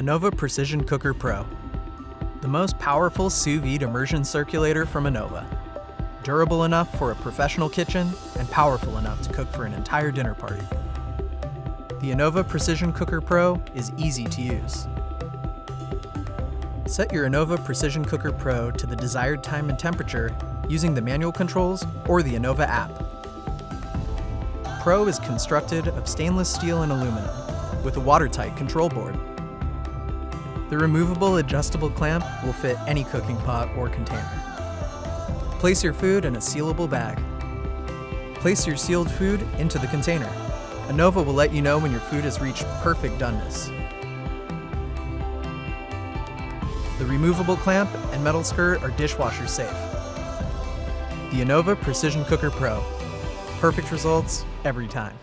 Anova Precision Cooker Pro, the most powerful sous vide immersion circulator from Anova. Durable enough for a professional kitchen and powerful enough to cook for an entire dinner party. The Anova Precision Cooker Pro is easy to use. Set your Anova Precision Cooker Pro to the desired time and temperature using the manual controls or the Anova app. Pro is constructed of stainless steel and aluminum with a watertight control board. The removable adjustable clamp will fit any cooking pot or container. Place your food in a sealable bag. Place your sealed food into the container. Anova will let you know when your food has reached perfect doneness. The removable clamp and metal skirt are dishwasher safe. The Anova Precision Cooker Pro. Perfect results every time.